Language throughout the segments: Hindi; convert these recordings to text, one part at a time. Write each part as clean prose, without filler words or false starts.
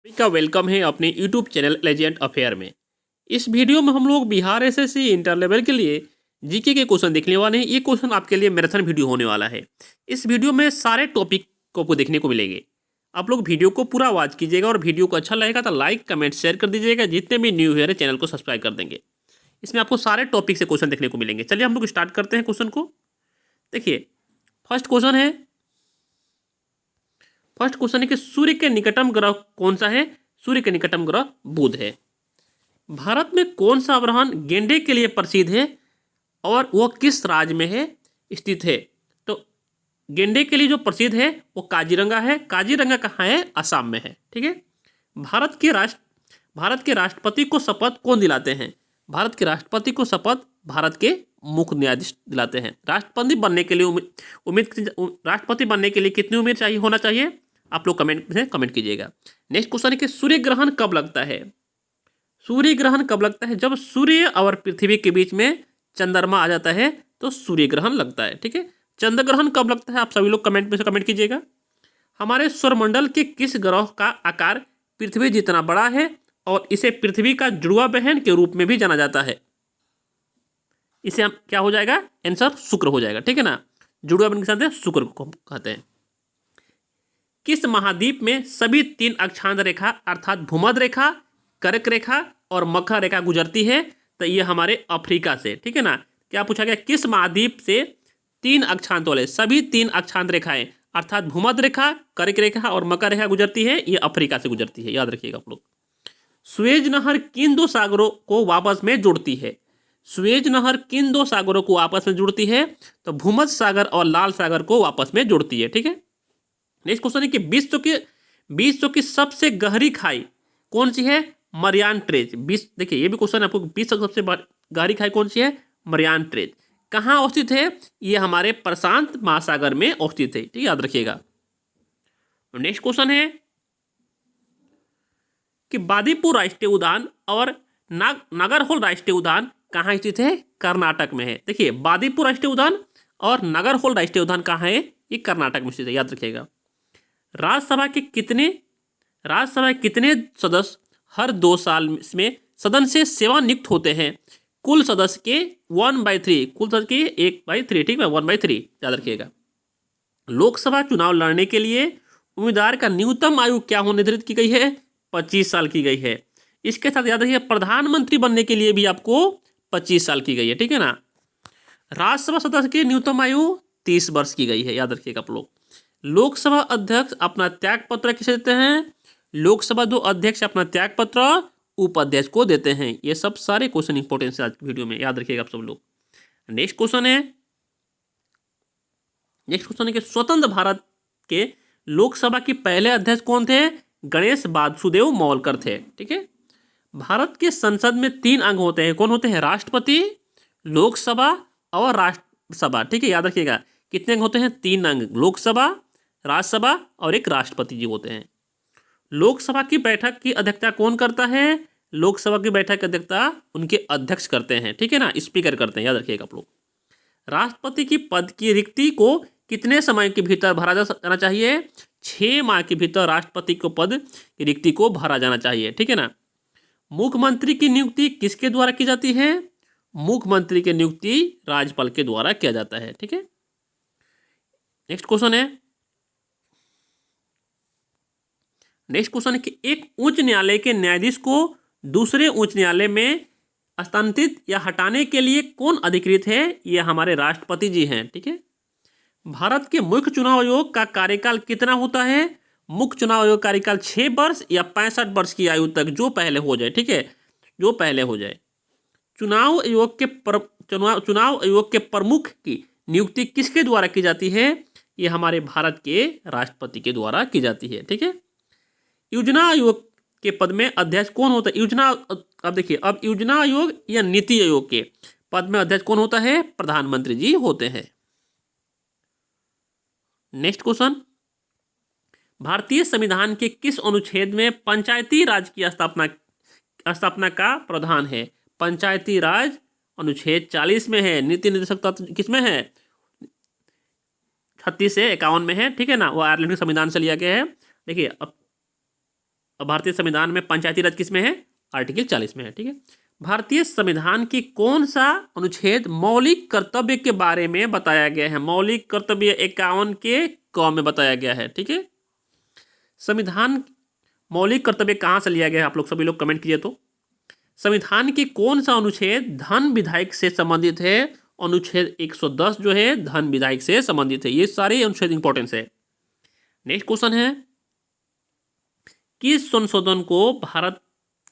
सभी का वेलकम है अपने यूट्यूब चैनल लेजेंड अफेयर में। इस वीडियो में हम लोग बिहार एसएससी इंटर लेवल के लिए जीके के क्वेश्चन देखने वाले हैं। ये क्वेश्चन आपके लिए मैराथन वीडियो होने वाला है। इस वीडियो में सारे टॉपिक को आपको देखने को मिलेंगे। आप लोग वीडियो को पूरा वॉच कीजिएगा और वीडियो को अच्छा लगेगा तो लाइक कमेंट शेयर कर दीजिएगा। जितने भी न्यू है चैनल को सब्सक्राइब कर देंगे। इसमें आपको सारे टॉपिक से क्वेश्चन देखने को मिलेंगे। चलिए हम लोग स्टार्ट करते हैं क्वेश्चन को। देखिए फर्स्ट क्वेश्चन है कि सूर्य के निकटतम ग्रह कौन सा है। सूर्य के निकटतम ग्रह बुध है। भारत में कौन सा ग्रहण गेंडे के लिए प्रसिद्ध है और वह किस राज्य में है स्थित है। तो गेंडे के लिए जो प्रसिद्ध है वो काजीरंगा है। काजीरंगा कहाँ है? असम में है। ठीक है। भारत के राष्ट्रपति को शपथ कौन दिलाते हैं? भारत के राष्ट्रपति को शपथ भारत के मुख्य न्यायाधीश दिलाते हैं। राष्ट्रपति बनने के लिए कितनी उम्र चाहिए होना चाहिए? आप लोग कमेंट कीजिएगा। नेक्स्ट क्वेश्चन है कि सूर्य ग्रहण कब लगता है? सूर्य ग्रहण कब लगता है? जब सूर्य और पृथ्वी के बीच में चंद्रमा आ जाता है तो सूर्य ग्रहण लगता है। ठीक है। चंद्र ग्रहण कब लगता है? आप सभी लोग कमेंट कीजिएगा। हमारे सौरमंडल के किस ग्रह का आकार पृथ्वी जितना बड़ा है और इसे पृथ्वी का जुड़वा बहन के रूप में भी जाना जाता है? इसे हम क्या हो जाएगा? आंसर शुक्र हो जाएगा। ठीक है ना। जुड़वा बहन के साथ शुक्र को कहते हैं। किस महाद्वीप में सभी तीन अक्षांश रेखा अर्थात भूमध्य रेखा, कर्क रेखा और मकर रेखा गुजरती है? तो ये हमारे अफ्रीका से। ठीक है ना। क्या पूछा गया? किस महाद्वीप से तीन अक्षांश वाले सभी तीन अक्षांश रेखाएं अर्थात भूमध्य रेखा, कर्क रेखा और मकर रेखा गुजरती है? ये अफ्रीका से गुजरती है। याद रखिएगा आप लोग। सुएज नहर किन दो सागरों को आपस में जोड़ती है? सुएज नहर किन दो सागरों को आपस में जोड़ती है? तो भूमध्य सागर और लाल सागर को आपस में जोड़ती है। ठीक है। नेक्स्ट क्वेश्चन है कि विश्व की सबसे गहरी खाई कौन सी है? Marianne trench. देखिए ये भी क्वेश्चन आपको, विश्व की सबसे गहरी खाई कौन सी है? Marianne trench. कहाँ अवस्थित है? ये हमारे प्रशांत महासागर में अवस्थित है। ठीक है, याद रखिएगा। नेक्स्ट क्वेश्चन है कि बांदीपुर राष्ट्रीय उद्यान और नागरहोल राष्ट्रीय उद्यान कहाँ स्थित है? कर्नाटक में है। देखिए बांदीपुर राष्ट्रीय उद्यान और नागरहोल राष्ट्रीय उद्यान कहाँ है? ये कर्नाटक में स्थित है। याद रखिएगा। राज्यसभा के कितने सदस्य हर 2 साल में सदन से सेवानिवृत्त होते हैं? कुल सदस्य के 1/3, कुल सदस्य के 1/3। ठीक है, 1/3 याद रखिएगा। लोकसभा चुनाव लड़ने के लिए उम्मीदवार का न्यूनतम आयु क्या हो निर्धारित की गई है? 25 साल की गई है। इसके साथ याद रखिए प्रधानमंत्री बनने के लिए भी आपको 25 साल की गई है। ठीक है ना। राज्यसभा सदस्य की न्यूनतम आयु 30 वर्ष की गई है। याद रखिएगा आप लोग। लोकसभा अध्यक्ष अपना त्याग पत्र किसे देते हैं? लोकसभा दो अध्यक्ष अपना त्याग पत्र उपाध्यक्ष को देते हैं। ये सब सारे क्वेश्चन इंपॉर्टेंट है आज की वीडियो में। याद रखिएगा आप सब लोग। नेक्स्ट क्वेश्चन है कि स्वतंत्र भारत के लोकसभा के पहले अध्यक्ष कौन थे? गणेश वासुदेव मौलकर थे। ठीक है। भारत के संसद में 3 अंग होते हैं। कौन होते हैं? राष्ट्रपति, लोकसभा और राज्यसभा। ठीक है, याद रखिएगा। कितने अंग होते हैं? 3 अंग। लोकसभा, राज्यसभा और एक राष्ट्रपति जी होते हैं। लोकसभा की बैठक की अध्यक्षता कौन करता है? लोकसभा की बैठक की अध्यक्षता उनके अध्यक्ष करते हैं। ठीक है ना, स्पीकर करते हैं। याद रखिएगा आप लोग। राष्ट्रपति की पद की रिक्ति को कितने समय के भीतर भरा जाना चाहिए? 6 माह के भीतर राष्ट्रपति को पद की रिक्ति को भरा जाना चाहिए। ठीक है ना। मुख्यमंत्री की नियुक्ति किसके द्वारा की जाती है? मुख्यमंत्री की नियुक्ति राज्यपाल के द्वारा किया जाता है। ठीक है। नेक्स्ट क्वेश्चन है कि एक उच्च न्यायालय के न्यायाधीश को दूसरे उच्च न्यायालय में स्थानांतरित या हटाने के लिए कौन अधिकृत है? ये हमारे राष्ट्रपति जी हैं। ठीक है। भारत के मुख्य चुनाव आयोग का कार्यकाल कितना होता है? मुख्य चुनाव आयोग कार्यकाल 6 वर्ष या 65 वर्ष की आयु तक, जो पहले हो जाए। ठीक है, जो पहले हो जाए। चुनाव आयोग के प्रमुख की नियुक्ति किसके द्वारा की जाती है? ये हमारे भारत के राष्ट्रपति के द्वारा की जाती है। ठीक है। योजना आयोग के पद में अध्यक्ष कौन होता है? अब देखिए, अब योजना आयोग या नीति आयोग के पद में अध्यक्ष कौन होता है? प्रधानमंत्री जी होते हैं। नेक्स्ट क्वेश्चन, भारतीय संविधान के किस अनुच्छेद में पंचायती राज की स्थापना का प्रावधान है? पंचायती राज अनुच्छेद 40 में है। नीति निर्देशक तत्व किसमें है? 36 से 51 में है। ठीक है ना। वो आयरलैंड के संविधान से लिया गया है। देखिए अब भारतीय संविधान में पंचायती राज किस में है? आर्टिकल 40 में है। ठीक है, भारतीय संविधान की कौन सा अनुच्छेद मौलिक कर्तव्य के बारे में बताया गया है? मौलिक कर्तव्य 51 के क में बताया गया है। ठीक है, संविधान मौलिक कर्तव्य कहाँ से लिया गया है? आप लोग सभी लोग कमेंट कीजिए। तो संविधान की कौन सा अनुच्छेद धन विधायक से संबंधित है? अनुच्छेद 110 जो है धन विधायक से संबंधित है। ये सारे अनुच्छेद इंपॉर्टेंस है। नेक्स्ट क्वेश्चन है, किस संशोधन को भारत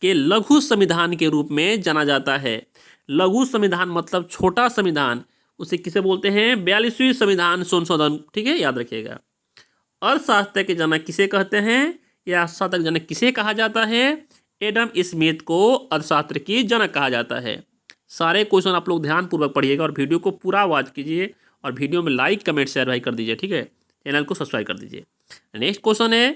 के लघु संविधान के रूप में जाना जाता है? लघु संविधान मतलब छोटा संविधान, उसे किसे बोलते हैं? 42वीं संविधान संशोधन। ठीक है, याद रखिएगा। अर्थशास्त्र के जनक किसे कहते हैं? या अर्थशास्त्र जनक किसे कहा जाता है? एडम स्मिथ को अर्थशास्त्र की जनक कहा जाता है। सारे क्वेश्चन आप लोग ध्यानपूर्वक पढ़िएगा और वीडियो को पूरा वॉच कीजिए और वीडियो में लाइक कमेंट शेयर भाई कर दीजिए। ठीक है, चैनल को सब्सक्राइब कर दीजिए। नेक्स्ट क्वेश्चन है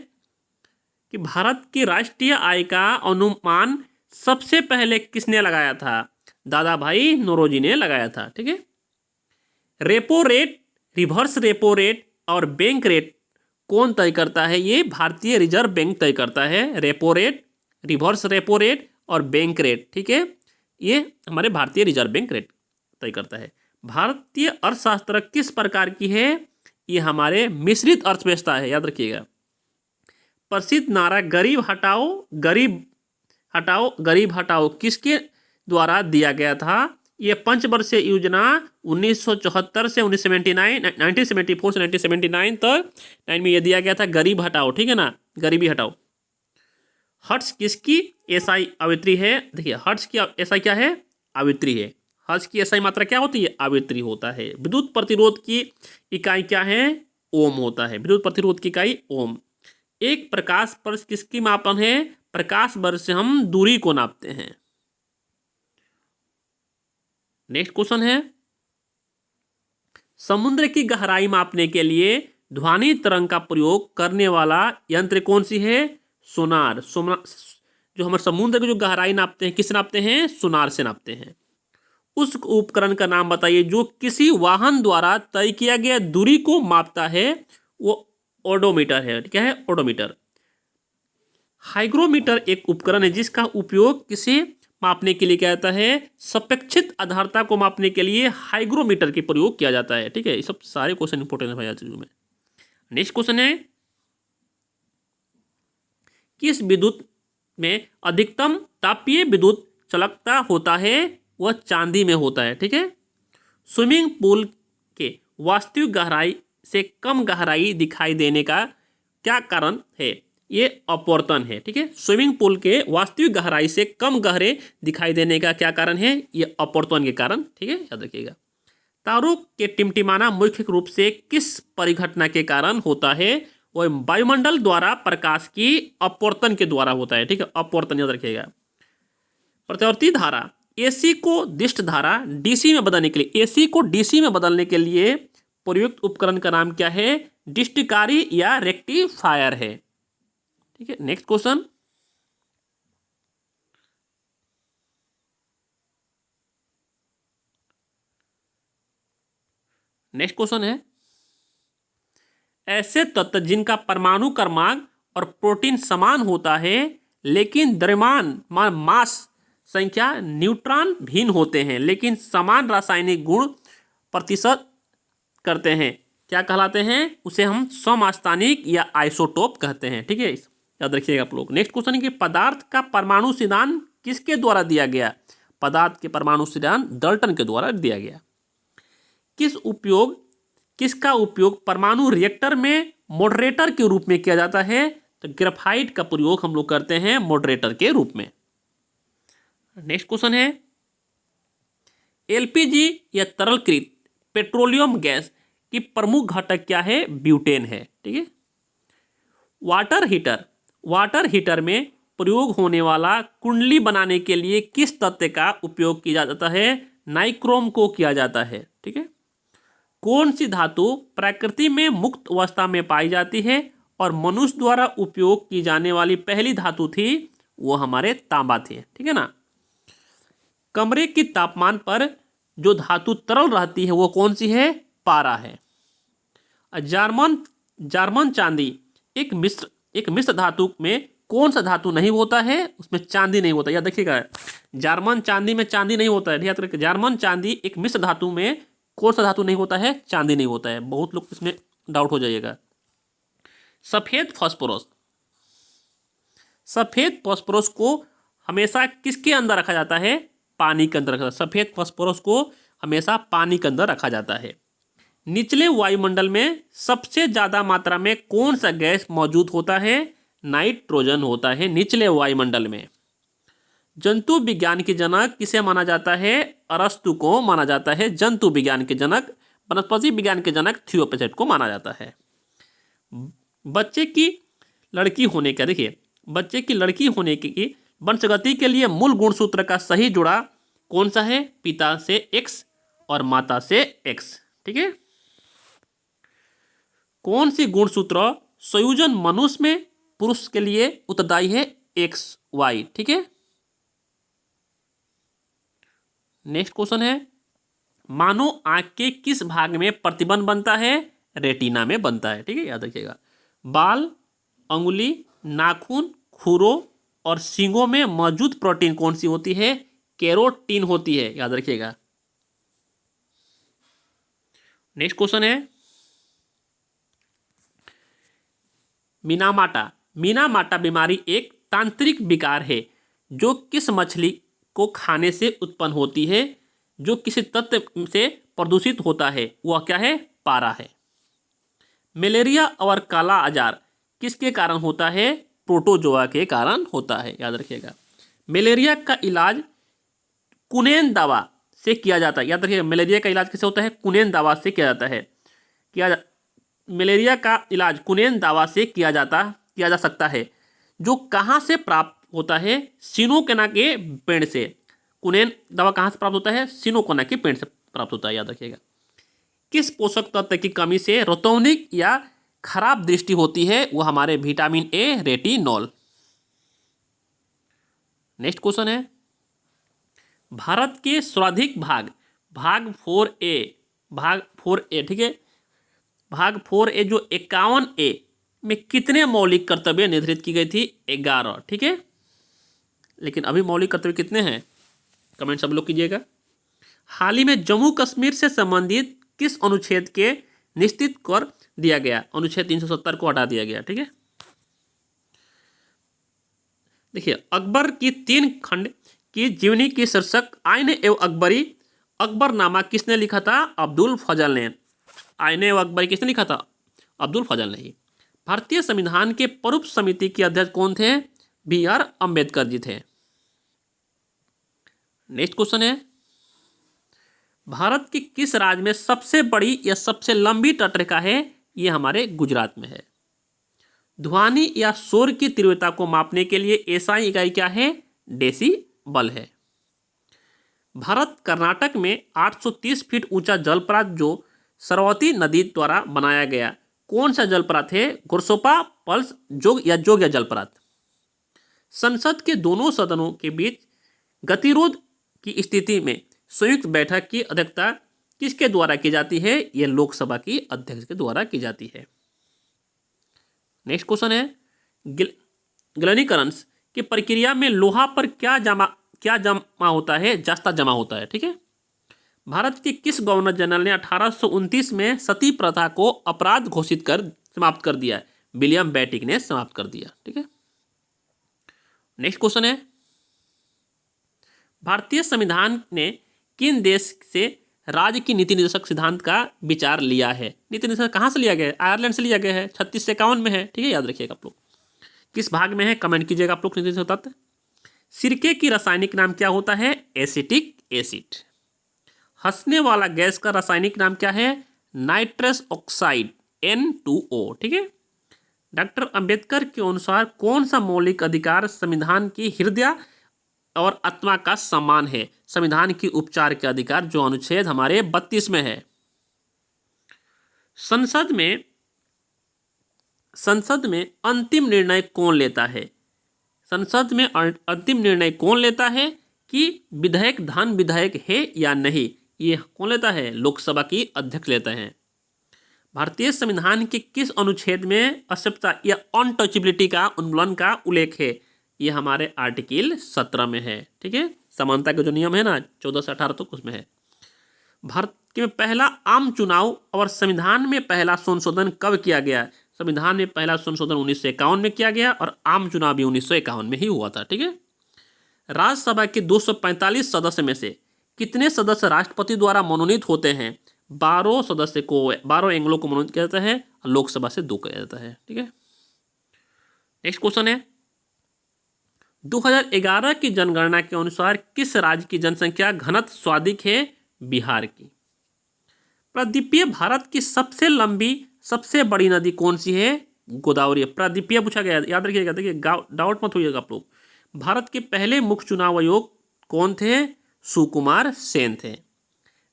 कि भारत की राष्ट्रीय आय का अनुमान सबसे पहले किसने लगाया था? दादा भाई नौरोजी ने लगाया था। ठीक है, repo rate, reverse repo rate और बैंक रेट कौन तय करता है? ये भारतीय रिजर्व बैंक तय करता है। Repo rate, reverse repo rate और बैंक रेट, ठीक है, ये हमारे भारतीय रिजर्व बैंक रेट तय करता है। भारतीय अर्थशास्त्र किस प्रकार की है? ये हमारे मिश्रित अर्थव्यवस्था है, याद रखिएगा। प्रसिद्ध नारा गरीब हटाओ गरीब हटाओ गरीब हटाओ किसके द्वारा दिया गया था? ये पंचवर्षीय योजना 1974 से 1974 से 1979 तक टाइम में ये दिया गया था, गरीब हटाओ। ठीक है ना, गरीबी हटाओ। हर्ट्ज किसकी एसआई आवृत्ति है? देखिए, हर्ट्ज की एसआई क्या है? आवृत्ति है। हर्ट्ज की एसआई मात्रा क्या होती है? आवृत्ति होता है। विद्युत प्रतिरोध की इकाई क्या है? ओम होता है। विद्युत प्रतिरोध की इकाई ओम। एक प्रकाश वर्ष किसकी मापन है? प्रकाश वर्ष से हम दूरी को नापते हैं। नेक्स्ट क्वेश्चन है, समुद्र की गहराई मापने के लिए ध्वनि तरंग का प्रयोग करने वाला यंत्र कौन सी है? सोनार। जो हमारे समुद्र की जो गहराई नापते हैं, किससे नापते हैं? सोनार से नापते हैं। उस उपकरण का नाम बताइए जो किसी वाहन द्वारा तय किया गया दूरी को मापता है। वो ओडोमीटर है। क्या है? ओडोमीटर। हाइग्रोमीटर एक उपकरण है जिसका उपयोग किसे मापने के लिए किया जाता है? सापेक्षिक आर्द्रता को मापने के लिए हाइग्रोमीटर के प्रयोग किया जाता है। ठीक है, ये सब सारे क्वेश्चन इंपोर्टेंट है भाई आज में। नेक्स्ट क्वेश्चन है, किस विद्युत में अधिकतम तापीय विद्युत चालकता होता है? वह चांदी में होता है। ठीक है, स्विमिंग पूल के वास्तविक गहराई से कम गहराई दिखाई देने का क्या कारण है? ये अपवर्तन है। ठीक है, स्विमिंग पूल के वास्तविक गहराई से कम गहरे दिखाई देने का क्या कारण है? ये अपवर्तन के कारण। ठीक है, याद रखिएगा। तारों के टिमटिमाना मुख्य रूप से किस परिघटना के कारण होता है? वह वायुमंडल द्वारा प्रकाश की अपवर्तन के द्वारा होता है। ठीक है, अपवर्तन याद रखिएगा। प्रतिवर्ती धारा एसी को दिष्ट धारा डीसी में बदलने के लिए, एसी को डीसी में बदलने के लिए प्रयुक्त उपकरण का नाम क्या है? डिस्टकारी या रेक्टिफायर है। ठीक है, नेक्स्ट क्वेश्चन, नेक्स्ट क्वेश्चन है, ऐसे तत्व जिनका परमाणु क्रमांक और प्रोटीन समान होता है लेकिन द्रव्यमान मास संख्या न्यूट्रॉन भिन्न होते हैं लेकिन समान रासायनिक गुण प्रतिशत करते हैं, क्या कहलाते हैं? उसे हम समस्थानिक या आइसोटोप कहते हैं। ठीक है, याद रखिएगा आप लोग। नेक्स्ट क्वेश्चन है कि पदार्थ का परमाणु सिद्धांत किसके द्वारा दिया गया? पदार्थ के परमाणु सिद्धांत डाल्टन के द्वारा दिया गया। किसका उपयोग परमाणु रिएक्टर में मॉडरेटर के रूप में किया जाता है? तो ग्रेफाइट का प्रयोग हम लोग करते हैं मॉडरेटर के रूप में। नेक्स्ट क्वेश्चन है, एलपीजी या तरलकृत पेट्रोलियम गैस की प्रमुख घटक क्या है? ब्यूटेन है। ठीक है, वाटर हीटर में प्रयोग होने वाला कुंडली बनाने के लिए किस तत्व का उपयोग किया जाता है? नाइक्रोम को किया जाता है। ठीक है, कौन सी धातु प्रकृति में मुक्त अवस्था में पाई जाती है और मनुष्य द्वारा उपयोग की जाने वाली पहली धातु थी? वो हमारे तांबा थी। ठीक है ना। कमरे के तापमान पर जो धातु तरल रहती है वो कौन सी है? पारा है। जर्मन चांदी एक मिश्र धातु में कौन सा धातु नहीं होता है, उसमें चांदी नहीं होता। याद देखिएगा, जर्मन चांदी में चांदी नहीं होता है। याद रखिए, जर्मन चांदी एक मिश्र धातु में कौन सा धातु नहीं होता है, चांदी नहीं होता है। बहुत लोग इसमें डाउट हो जाइएगा। सफेद फास्फोरस, सफेद फास्फोरस को हमेशा किसके अंदर रखा जाता है, पानी के अंदर रखा जाता है। सफेद फास्फोरस को हमेशा पानी के अंदर रखा जाता है। निचले वायुमंडल में सबसे ज्यादा मात्रा में कौन सा गैस मौजूद होता है, नाइट्रोजन होता है निचले वायुमंडल में। जंतु विज्ञान के जनक किसे माना जाता है, अरस्तु को माना जाता है जंतु विज्ञान के जनक। वनस्पति विज्ञान के जनक थियोपेस्टेट को माना जाता है। बच्चे की लड़की होने का, देखिए बच्चे की लड़की होने की वंशगति के लिए मूल गुणसूत्र का सही जुड़ा कौन सा है, पिता से एक्स और माता से एक्स। ठीक है, कौन सी गुणसूत्र संयोजन मनुष्य में पुरुष के लिए उत्तरदायी है, एक्स वाई। ठीक है, नेक्स्ट क्वेश्चन है, मानो आंख के किस भाग में प्रतिबंध बनता है, रेटिना में बनता है। ठीक है, याद रखिएगा। बाल, अंगुली, नाखून, खुरों और सींगों में मौजूद प्रोटीन कौन सी होती है, केरोटीन होती है। याद रखिएगा। नेक्स्ट क्वेश्चन है, मिनामाटा, मिनामाटा बीमारी एक तांत्रिक विकार है जो किस मछली को खाने से उत्पन्न होती है, जो किसी तत्व से प्रदूषित होता है, वह क्या है, पारा है। मलेरिया और काला आजार किसके कारण होता है, प्रोटोजोआ के कारण होता है। याद रखिएगा। मलेरिया का इलाज कुनैन दवा से किया जाता है। याद रखिएगा, मलेरिया का इलाज कैसे होता है, कुनैन दवा से किया जाता है। मलेरिया का इलाज कुनैन दवा से किया जा सकता है, जो कहाँ से प्राप्त होता है, सिनोकोना के पेड़ से। कुनैन दवा कहाँ से प्राप्त होता है, सिनोकोना के पेड़ से प्राप्त होता है। याद रखिएगा। किस पोषक तत्व की कमी से रोटोनिक या खराब दृष्टि होती है, वह हमारे vitamin A, retinol. Next question है, भारत के सर्वाधिक भाग 4A, ठीक है, भाग 4A जो 51A में कितने मौलिक कर्तव्य निर्धारित की गई थी, 11। ठीक है, लेकिन अभी मौलिक कर्तव्य कितने हैं, कमेंट सब लोग कीजिएगा। हाल ही में जम्मू कश्मीर से संबंधित किस अनुच्छेद के निश्चित कर दिया गया, अनुच्छेद 370 को हटा दिया गया। ठीक है, देखिए अकबर की 3 खंड की जीवनी की शीर्षक आईन एवं अकबरी, अकबरनामा किसने लिखा था, अब्दुल फजल ने। आईन एवं अकबरी किसने लिखा था, अब्दुल फजल ने ही। भारतीय संविधान के प्ररूप समिति के अध्यक्ष कौन थे, BR अम्बेडकर जी थे। नेक्स्ट क्वेश्चन है, भारत के किस राज्य में सबसे बड़ी या सबसे लंबी तटरेखा है, ये हमारे गुजरात में है। ध्वनि या शोर की तीव्रता को मापने के लिए एसआई इकाई क्या है, डेसीबल है। भारत कर्नाटक में 830 फीट ऊंचा जलप्रपात जो सरस्वती नदी द्वारा बनाया गया, कौन सा जलप्रपात है, गुरसोपा, पल्स, जोग या जलप्रपात। संसद के दोनों सदनों के बीच गतिरोध की स्थिति में संयुक्त बैठक की अध्यक्षता किसके द्वारा की जाती है, यह लोकसभा की अध्यक्ष के द्वारा की जाती है। नेक्स्ट क्वेश्चन है, गलनीकरण की प्रक्रिया में लोहा पर क्या जमा होता है, जस्ता जमा होता है। ठीक है, भारत के किस गवर्नर जनरल ने 1829 में सती प्रथा को अपराध घोषित कर समाप्त कर दिया, विलियम बेंटिक ने समाप्त कर दिया। ठीक है, नेक्स्ट क्वेश्चन है, भारतीय संविधान ने किन देश से राज्य की नीति निर्देशक सिद्धांत का विचार लिया है। नीति निर्देशक कहाँ से लिया गया है, आयरलैंड से लिया गया है, 36 से 51 में है। ठीक है, याद रखिएगा आप लोग। किस भाग में है, कमेंट कीजिएगा आप लोग। नीति निर्देशक तत्व। सिरके की रासायनिक नाम क्या होता है, एसिटिक एसिड। हंसने वाला गैस का रासायनिक नाम क्या है, नाइट्रस ऑक्साइड, N2O। ठीक है, डॉक्टर अंबेडकर के अनुसार कौन सा मौलिक अधिकार संविधान की हृदय और आत्मा का सम्मान है, संविधान की उपचार के अधिकार, जो अनुच्छेद हमारे 32 में है। संसद में अंतिम निर्णय कौन लेता है, संसद में अंतिम निर्णय कौन लेता है कि विधेयक धन विधेयक है या नहीं, ये कौन लेता है, लोकसभा की अध्यक्ष लेते हैं। भारतीय संविधान के किस अनुच्छेद में अस्पष्टता या अनटचेबिलिटी का उल्लंघन का उल्लेख है? ये हमारे आर्टिकल 17 में है। ठीक है, समानता के जो नियम है ना 14 से 18 तक उसमें है। भारत के पहला आम चुनाव और संविधान में पहला संशोधन कब किया गया? संविधान में पहला संशोधन 1951 में किया गया और आम चुनाव भी 1951 में ही हुआ था। ठीक है, राज्यसभा के 245 सदस्य में से कितने सदस्य राष्ट्रपति द्वारा मनोनीत होते हैं? 12 सदस्य को 12 एंग्लो को मनोनीत किया जाता है और लोकसभा से 2 किया जाता है। ठीक है, नेक्स्ट क्वेश्चन है 2011 की जनगणना के अनुसार किस राज्य की जनसंख्या घनत्व सर्वाधिक है? बिहार की। प्रायद्वीपीय भारत की सबसे लंबी सबसे बड़ी नदी कौन सी है? गोदावरी। प्रायद्वीपीय पूछा गया, याद रखिएगा। देखिए डाउट मत होइएगा आप लोग। भारत के पहले मुख्य चुनाव आयोग कौन थे? सुकुमार सेन थे।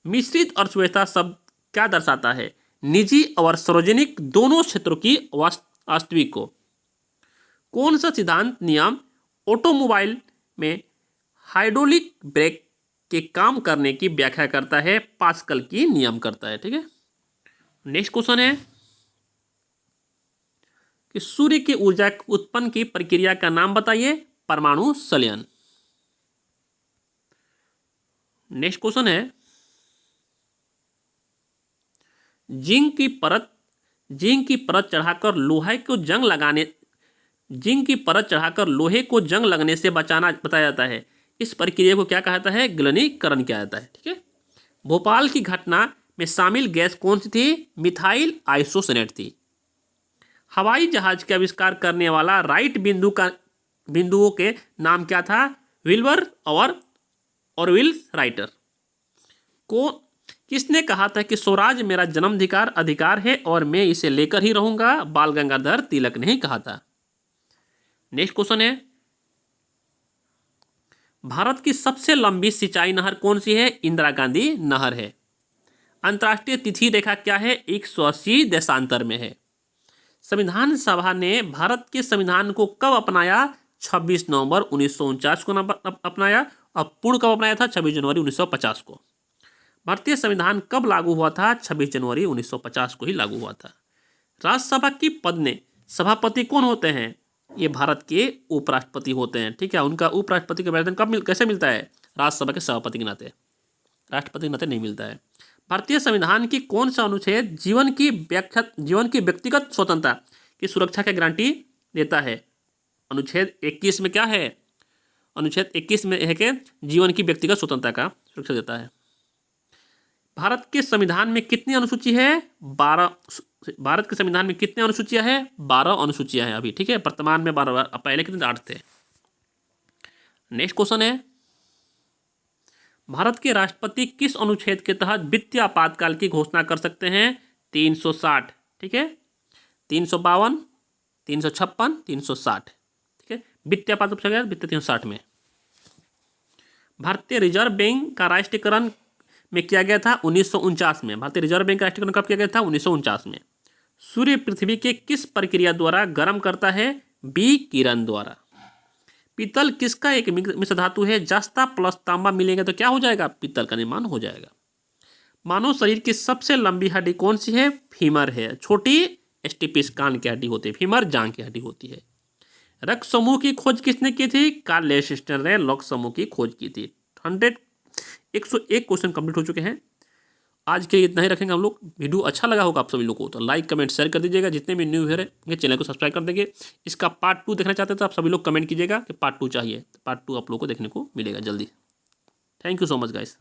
मिश्रित अर्थव्यवस्था शब्द क्या दर्शाता है? निजी और सार्वजनिक दोनों क्षेत्रों की वास्तविक को। कौन सा सिद्धांत नियम ऑटोमोबाइल में हाइड्रोलिक ब्रेक के काम करने की व्याख्या करता है? पास्कल की नियम करता है। ठीक है, नेक्स्ट क्वेश्चन है कि सूर्य की ऊर्जा उत्पन्न की प्रक्रिया का नाम बताइए? परमाणु संलयन। नेक्स्ट क्वेश्चन है जिंक की परत चढ़ाकर लोहे को जंग लगने से बचाना बताया जाता है। इस प्रक्रिया को क्या कहता है? गलनीकरण किया जाता है। ठीक है, भोपाल की घटना में शामिल गैस कौन सी थी? मिथाइल आइसोसिनेट थी। हवाई जहाज के आविष्कार करने वाला राइट बिंदुओं के नाम क्या था? विल्बर और ऑरविल राइटर। किसने कहा था कि स्वराज मेरा अधिकार है और मैं इसे लेकर ही रहूंगा? बाल गंगाधर तिलक ने कहा था। नेक्स्ट क्वेश्चन है भारत की सबसे लंबी सिंचाई नहर कौन सी है? इंदिरा गांधी नहर है। अंतर्राष्ट्रीय तिथि रेखा क्या है? 180 देशांतर में है। संविधान सभा ने भारत के संविधान को कब अपनाया? 26 नवंबर 1949 को अपनाया और पूर्ण कब अपनाया था? 26 जनवरी 1950 को। भारतीय संविधान कब लागू हुआ था? 26 जनवरी 1950 को ही लागू हुआ था। राज्यसभा की पद में सभापति कौन होते हैं? ये भारत के उपराष्ट्रपति होते हैं। ठीक है, उनका उपराष्ट्रपति का वेतन कैसे मिलता है? राज्यसभा के सभापति के नाते, राष्ट्रपति के नाते नहीं मिलता है। भारतीय संविधान की कौन सा अनुच्छेद जीवन की व्यक्तिगत स्वतंत्रता की सुरक्षा की गारंटी देता है? अनुच्छेद 21 में क्या है? अनुच्छेद 21 में है कि जीवन की व्यक्तिगत स्वतंत्रता का सुरक्षा देता है। भारत के संविधान में कितनी अनुसूची है? 12। भारत के संविधान में कितने अनुसूचियां हैं? 12 अनुसूचियां हैं अभी। ठीक है, वर्तमान में 12, पहले कितने 8 थे। नेक्स्ट क्वेश्चन है भारत के राष्ट्रपति किस अनुच्छेद के तहत वित्तीय आपातकाल की घोषणा कर सकते हैं? 360। ठीक है, 352, 356, 360। ठीक है, वित्तीय आपातकाल वित्तीय 360 में। भारतीय रिजर्व बैंक का राष्ट्रीयकरण में किया गया था 1949 में। भारतीय रिजर्व बैंक का राष्ट्रीयकरण कब किया गया था? 1949 में। सूर्य पृथ्वी के किस प्रक्रिया द्वारा गर्म करता है? विकिरण द्वारा। पीतल किसका एक मिश्र धातु है? जस्ता प्लस तांबा मिलेंगे तो क्या हो जाएगा? पीतल का निर्माण हो जाएगा। मानव शरीर की सबसे लंबी हड्डी कौन सी है? फीमर है। छोटी स्टिपिस कान की हड्डी होती है, फीमर जांघ की हड्डी होती है। रक्त समूह की खोज किसने की थी? कार्ल लेस्टर ने रक्त समूह की खोज की थी। 101 क्वेश्चन कंप्लीट हो चुके हैं। आज के इतना ही रखेंगे हम लोग। वीडियो अच्छा लगा होगा आप सभी लोगों को तो लाइक कमेंट शेयर कर दीजिएगा। जितने भी न्यू व्यूअर हैं चैनल को सब्सक्राइब कर देंगे। इसका पार्ट 2 देखना चाहते हैं तो आप सभी लोग कमेंट कीजिएगा कि पार्ट 2 चाहिए। पार्ट 2 आप लोगों को देखने को मिलेगा जल्दी। Thank you so much guys.